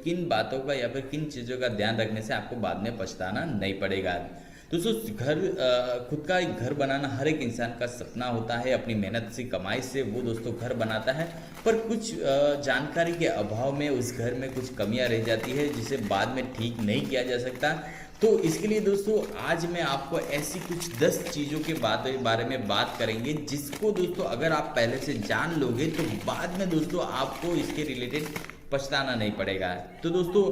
किन बातों का या फिर किन चीज़ों का ध्यान रखने से आपको बाद में पछताना नहीं पड़ेगा। दोस्तों खुद का एक घर बनाना हर एक इंसान का सपना होता है। अपनी मेहनत से कमाई से वो दोस्तों घर बनाता है, पर कुछ जानकारी के अभाव में उस घर में कुछ कमियां रह जाती है जिसे बाद में ठीक नहीं किया जा सकता। तो इसके लिए दोस्तों आज मैं आपको ऐसी कुछ 10 चीज़ों के बारे में बात करेंगे जिसको दोस्तों अगर आप पहले से जान लोगे तो बाद में दोस्तों आपको इसके रिलेटेड पछताना नहीं पड़ेगा। तो दोस्तों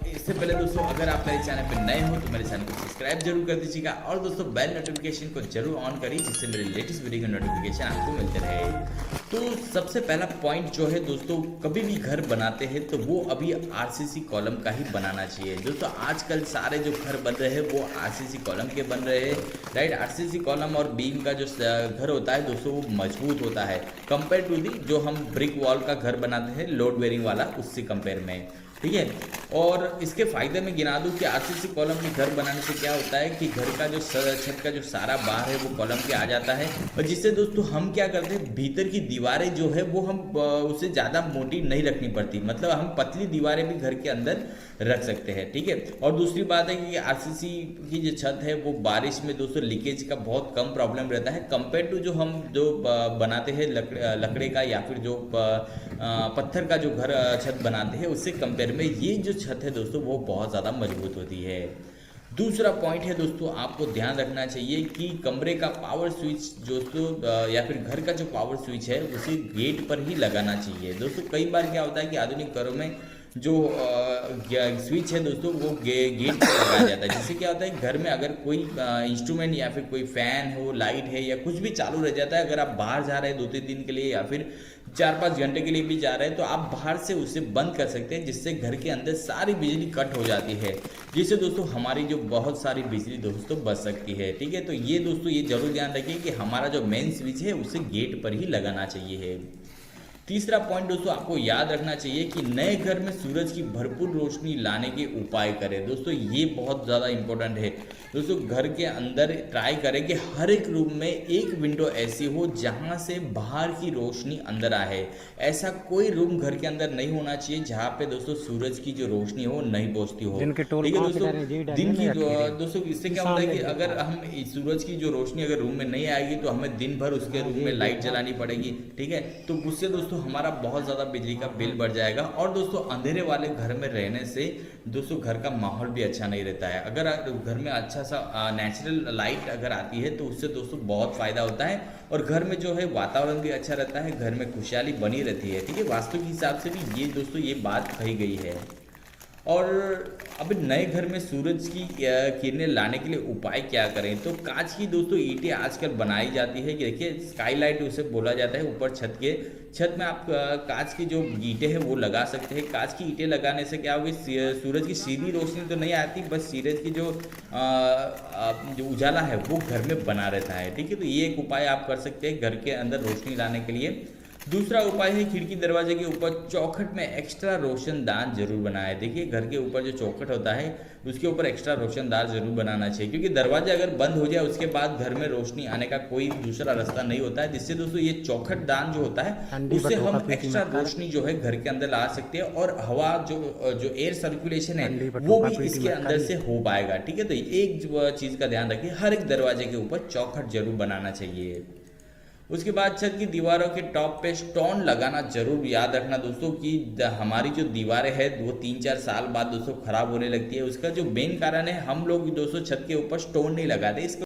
इससे पहले दोस्तों अगर आप मेरे चैनल पर नए हो तो मेरे चैनल को सब्सक्राइब जरूर कर दीजिएगा और दोस्तों बेल नोटिफिकेशन को जरूर ऑन करिए जिससे मेरे लेटेस्ट वीडियो का नोटिफिकेशन आपको मिलते रहे। तो सबसे पहला पॉइंट जो है दोस्तों, कभी भी घर बनाते हैं तो वो अभी आरसीसी कॉलम का ही बनाना चाहिए। दोस्तों आजकल सारे जो घर बन रहे हैं वो आरसीसी कॉलम के बन रहे हैं, राइट। आरसीसी कॉलम और बीम का जो घर होता है दोस्तों वो मजबूत होता है कंपेयर टू दी जो हम ब्रिक वॉल का घर बनाते हैं लोड बेरिंग वाला, उससे कंपेयर में, ठीक है। और इसके फायदे में गिना दूं कि आरसीसी कॉलम में घर बनाने से क्या होता है कि घर का जो छत का जो सारा बार है वो कॉलम के आ जाता है, और जिससे दोस्तों हम क्या करते हैं भीतर की दीवारें जो है वो हम उससे ज़्यादा मोटी नहीं रखनी पड़ती, मतलब हम पतली दीवारें भी घर के अंदर रख सकते हैं, ठीक है। और दूसरी बात है कि आरसीसी की जो छत है वो बारिश में दोस्तों लीकेज का बहुत कम प्रॉब्लम रहता है कंपेयर टू जो हम जो बनाते हैं लकड़े का या फिर जो पत्थर का जो घर छत बनाते हैं उससे कंपेयर में ये जो छत है दोस्तों वो बहुत ज़्यादा मजबूत होती है। दूसरा पॉइंट है दोस्तों, आपको ध्यान रखना चाहिए कि कमरे का पावर स्विच दोस्तों या फिर घर का जो पावर स्विच है उसे गेट पर ही लगाना चाहिए। दोस्तों कई बार क्या होता है कि आधुनिक घरों में जो स्विच है दोस्तों वो गेट पर लगाया जाता है, जिससे क्या होता है घर में अगर कोई इंस्ट्रूमेंट या फिर कोई फैन हो, लाइट है या कुछ भी चालू रह जाता है, अगर आप बाहर जा रहे हैं 2-3 दिन के लिए या फिर 4-5 घंटे के लिए भी जा रहे हैं तो आप बाहर से उसे बंद कर सकते हैं, जिससे घर के अंदर सारी बिजली कट हो जाती है, जिससे दोस्तों हमारी जो बहुत सारी बिजली दोस्तों बच सकती है, ठीक है। तो ये दोस्तों ये जरूर ध्यान रखिए कि हमारा जो मेन स्विच है उसे गेट पर ही लगाना चाहिए। तीसरा पॉइंट दोस्तों आपको याद रखना चाहिए कि नए घर में सूरज की भरपूर रोशनी लाने के उपाय करें। दोस्तों ये बहुत ज़्यादा इंपॉर्टेंट है। दोस्तों घर के अंदर ट्राई करें कि हर एक रूम में एक विंडो ऐसी हो जहां से बाहर की रोशनी अंदर आए। ऐसा कोई रूम घर के अंदर नहीं होना चाहिए जहां पे दोस्तों सूरज की जो रोशनी हो नहीं पहुंचती हो, ठीक है दोस्तों। दिन की दोस्तों इससे क्या होता है कि अगर हम सूरज की जो रोशनी अगर रूम में नहीं आएगी तो हमें दिन भर उसके रूम में लाइट जलानी पड़ेगी, ठीक है। तो उससे दोस्तों हमारा बहुत ज़्यादा बिजली का बिल बढ़ जाएगा। और दोस्तों अंधेरे वाले घर में रहने से दोस्तों घर का माहौल भी अच्छा नहीं रहता है। अगर घर में अच्छा सा नेचुरल लाइट अगर आती है तो उससे दोस्तों बहुत फ़ायदा होता है और घर में जो है वातावरण भी अच्छा रहता है, घर में खुशहाली बनी रहती है, ठीक है। वास्तु के हिसाब से भी ये दोस्तों ये बात कही गई है। और अब नए घर में सूरज की किरणें लाने के लिए उपाय क्या करें, तो कांच की दोस्तों ईंटें आजकल बनाई जाती है कि देखिए स्काईलाइट उसे बोला जाता है। ऊपर छत में आप कांच की जो ईंटें हैं वो लगा सकते हैं। कांच की ईंटें लगाने से क्या होगी, सूरज की सीधी रोशनी तो नहीं आती, बस सूरज की जो उजाला है वो घर में बना रहता है, ठीक है। तो ये एक उपाय आप कर सकते हैं घर के अंदर रोशनी लाने के लिए। दूसरा उपाय है खिड़की दरवाजे के ऊपर चौखट में एक्स्ट्रा रोशनदान जरूर बनाएं। देखिए घर के ऊपर जो चौखट होता है उसके ऊपर एक्स्ट्रा रोशनदान जरूर बनाना चाहिए, क्योंकि दरवाजा अगर बंद हो जाए उसके बाद घर में रोशनी आने का कोई दूसरा रास्ता नहीं होता है, जिससे दोस्तों ये चौखट दान जो होता है उससे हम एक्स्ट्रा रोशनी जो है घर के अंदर ला सकते हैं और हवा जो एयर सर्कुलेशन है वो भी इसके अंदर से हो पाएगा, ठीक है। तो एक चीज का ध्यान रखिए, हर एक दरवाजे के ऊपर चौखट जरूर बनाना चाहिए। उसके बाद छत की दीवारों के टॉप पे स्टोन लगाना जरूर याद रखना दोस्तों कि हमारी जो दीवारें हैं वो 3-4 साल बाद दोस्तों खराब होने लगती है। उसका जो मेन कारण है हम लोग दोस्तों छत के ऊपर स्टोन नहीं लगाते। इसका